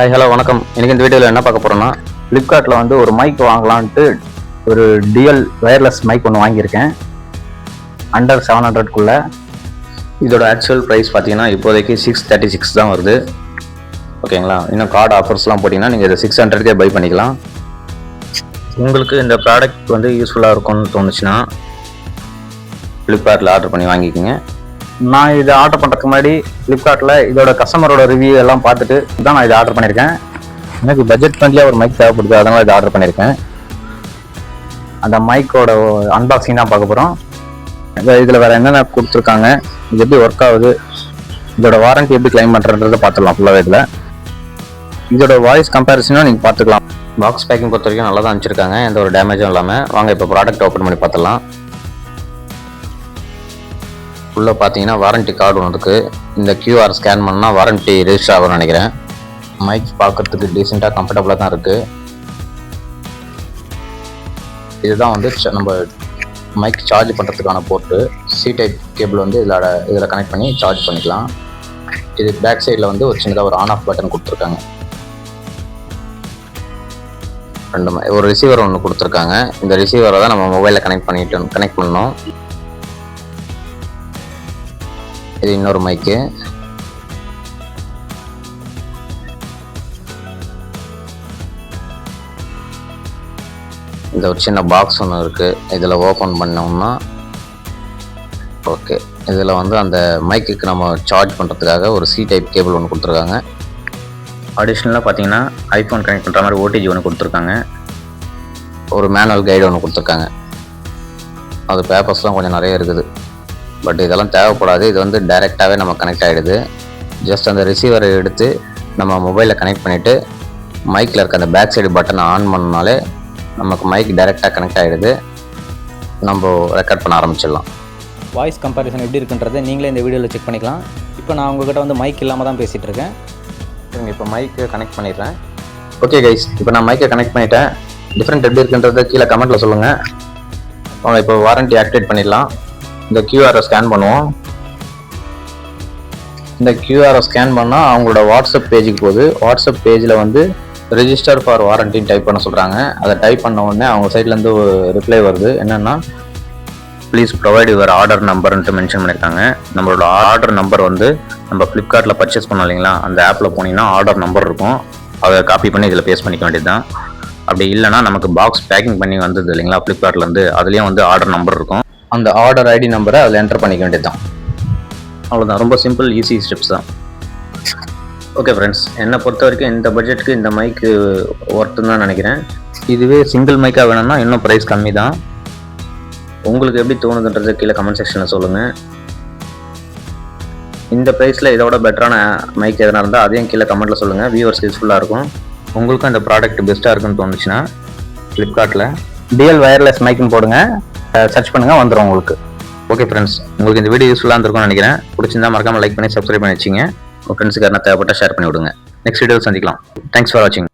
Hi hello வணக்கம். எனக்கு இந்த வீடியோவில் என்ன பார்க்க போகிறோன்னா, ஃப்ளிப்கார்ட்டில் வந்து ஒரு மைக் வாங்கலான்ட்டு ஒரு டிஎல் வயர்லெஸ் மைக் ஒன்று வாங்கியிருக்கேன். அண்டர் 700க்குள்ளே. இதோட ஆக்சுவல் ப்ரைஸ் பார்த்தீங்கன்னா இப்போதைக்கு 636 தான் வருது. ஓகேங்களா? இன்னும் கார்டு ஆஃபர்ஸ்லாம் போட்டிங்கன்னா நீங்கள் இதை 600க்கே பை பண்ணிக்கலாம். உங்களுக்கு இந்த ப்ராடக்ட் வந்து யூஸ்ஃபுல்லாக இருக்கும்னு தோணுச்சுன்னா ஃப்ளிப்கார்ட்டில் ஆர்டர் பண்ணி வாங்கிக்கோங்க. நான் இதை ஆர்டர் பண்ணுறதுக்கு முன்னாடி ஃப்ளிப்கார்ட்டில் இதோட கஸ்டமரோட ரிவ்யூ எல்லாம் பார்த்துட்டு தான் நான் இதை ஆர்டர் பண்ணியிருக்கேன். எனக்கு பட்ஜெட் ஃப்ரெண்ட்லியாக ஒரு மைக் தேவைப்படுது, அதனால் இதை ஆர்டர் பண்ணியிருக்கேன். அந்த மைக்கோட அன்பாக்சிங் தான் பார்க்க போகிறோம். இதில் வேறு என்னென்ன கொடுத்துருக்காங்க, இது எப்படி ஒர்க் ஆகுது, இதோட வாரண்ட்டி எப்படி கிளைம் பண்ணுறன்றதை பார்த்துடலாம் ஃபுல்லாகவே. இதோட வாய்ஸ் கம்பேரிசனும் நீங்கள் பார்த்துக்கலாம். பாக்ஸ் பேக்கிங் பொறுத்த வரைக்கும் நல்லா தான் அனுப்பிச்சிருக்காங்க, எந்த ஒரு டேமேஜும் இல்லாமல். வாங்க இப்போ ப்ராடக்ட் ஓப்பன் பண்ணி பார்த்துடலாம். உள்ளே பார்த்தீங்கன்னா வாரண்ட்டி கார்டு ஒன்று இருக்குது. இந்த QR ஸ்கேன் பண்ணால் வாரண்ட்டி ரெஜிஸ்டர் ஆகும்னு நினைக்கிறேன். மைக் பார்க்குறதுக்கு டீசெண்டாக கம்ஃபர்டபுளாக தான் இருக்குது. இதுதான் வந்து நம்ம மைக் சார்ஜ் பண்ணுறதுக்கான போர்ட்டு. C டைப் கேபிள் வந்து இதில் கனெக்ட் பண்ணி சார்ஜ் பண்ணிக்கலாம். இது பேக் சைடில் வந்து ஒரு சின்னதாக ஒரு ஆன் ஆஃப் பட்டன் கொடுத்துருக்காங்க. ஒரு ரிசீவர் ஒன்று கொடுத்துருக்காங்க. இந்த ரிசீவரை தான் நம்ம மொபைலில் கனெக்ட் பண்ணணும். இது இன்னொரு மைக்கு. இந்த ஒரு சின்ன பாக்ஸ் ஒன்று இருக்குது. இதில் ஓப்பன் பண்ணோம்னா ஓகே, இதில் வந்து அந்த மைக்குக்கு நம்ம சார்ஜ் பண்ணுறதுக்காக ஒரு C டைப் கேபிள் ஒன்று கொடுத்துருக்காங்க. அடிஷ்னலாக பார்த்தீங்கன்னா ஐஃபோன் கனெக்ட் பண்ணுற மாதிரி OTG ஒன்று கொடுத்துருக்காங்க. ஒரு மேனுவல் கைடு ஒன்று கொடுத்துருக்காங்க. அது பேப்பர்ஸ்லாம் கொஞ்சம் நிறைய இருக்குது, பட் இதெல்லாம் தேவைப்படாது. இது வந்து டைரெக்டாகவே நம்ம கனெக்ட் ஆகிடுது. ஜஸ்ட் அந்த ரிசீவரை எடுத்து நம்ம மொபைலில் கனெக்ட் பண்ணிவிட்டு மைக்கில் இருக்க அந்த பேக் சைடு பட்டனை ஆன் பண்ணாலே நமக்கு மைக் டைரெக்டாக கனெக்ட் ஆகிடுது. நம்ம ரெக்கார்ட் பண்ண ஆரம்பிச்சிடலாம். வாய்ஸ் கம்பேரிசன் எப்படி இருக்குன்றதை நீங்களே இந்த வீடியோவில் செக் பண்ணிக்கலாம். இப்போ நான் உங்கள்கிட்ட வந்து மைக் இல்லாமல் தான் பேசிகிட்டு இருக்கேன். இப்போ மைக்கு கனெக்ட் பண்ணிடுறேன். ஓகே கைஸ், இப்போ நான் மைக்கை கனெக்ட் பண்ணிட்டேன். டிஃப்ரெண்ட் எப்படி இருக்குன்றதை கீழே கமெண்ட்டில் சொல்லுங்கள். அவங்க இப்போ வாரண்ட்டி ஆக்டிவேட் பண்ணிடலாம். இந்த QR ஸ்கேன் பண்ணுவோம். இந்த QR ஸ்கேன் பண்ணால் அவங்களோட வாட்ஸ்அப் பேஜுக்கு போகுது. வாட்ஸ்அப் பேஜில் வந்து ரெஜிஸ்டர் ஃபார் வாரண்டின்னு டைப் பண்ண சொல்கிறாங்க. அதை டைப் பண்ண உடனே அவங்க சைட்லேருந்து ஒரு ரிப்ளை வருது. என்னென்னா, ப்ளீஸ் ப்ரொவைட் யுவர் ஆர்டர் நம்பர்ன்ட்டு மென்ஷன் பண்ணியிருக்காங்க. நம்மளோட ஆர்டர் நம்பர் வந்து நம்ம ஃப்ளிப்கார்ட்டில் பர்ச்சேஸ் பண்ணோம் இல்லைங்களா, அந்த ஆப்பில் போனீங்கன்னா ஆர்டர் நம்பர் இருக்கும். அதை காப்பி பண்ணி இதில் பேஸ்ட் பண்ணிக்க வேண்டியது தான். அப்படி இல்லைனா நமக்கு பாக்ஸ் பேக்கிங் பண்ணி வந்தது இல்லைங்களா ஃப்ளிப்கார்ட்லேருந்து, அதுலேயும் வந்து ஆர்டர் நம்பர் இருக்கும். அந்த ஆர்டர் ID நம்பரை அதில் என்டர் பண்ணிக்க வேண்டியது தான். அவ்வளோதான், ரொம்ப சிம்பிள் ஈஸி ஸ்டெப்ஸ் தான். ஓகே ஃப்ரெண்ட்ஸ், என்னை பொறுத்த வரைக்கும் இந்த பட்ஜெட்டுக்கு இந்த மைக்கு ஒர்த்துன்னு தான் நினைக்கிறேன். இதுவே சிங்கிள் மைக்காக வேணும்னா இன்னும் ப்ரைஸ் கம்மி தான். உங்களுக்கு எப்படி தோணுதுன்றது கீழே கமெண்ட் செக்ஷனில் சொல்லுங்கள். இந்த ப்ரைஸில் இதோட பெட்டரான மைக் எதனா இருந்தால் அதையும் கீழே கமெண்ட்டில் சொல்லுங்கள். வியூவர்ஸ் யூஸ்ஃபுல்லாக இருக்கும். உங்களுக்கும் இந்த ப்ராடக்ட் பெஸ்ட்டாக இருக்குன்னு தோணுச்சுன்னா ஃப்ளிப்கார்ட்டில் டிஎல் வயர்லெஸ் மைக்குன்னு போடுங்க, சர்ச் பண்ணுங்கள், வந்துடும் உங்களுக்கு. ஓகே ஃப்ரெண்ட்ஸ், உங்களுக்கு இந்த வீடியோ யூஸ்ஃபுல்லாக இருந்திருக்கும்னு நினைக்கிறேன். பிடிச்சிருந்தா மறக்காமல் லைக் பண்ணி சப்ஸ்கிரைப் பண்ணி வச்சிங்க. உங்கள் ஃப்ரெண்ட்ஸுக்கு யாரா தேவைப்பட்டால் ஷேர் பண்ணி விடுங்க. நெக்ஸ்ட் வீடியோவில் சந்திக்கலாம். தேங்க்ஸ் ஃபார் வாட்சிங்.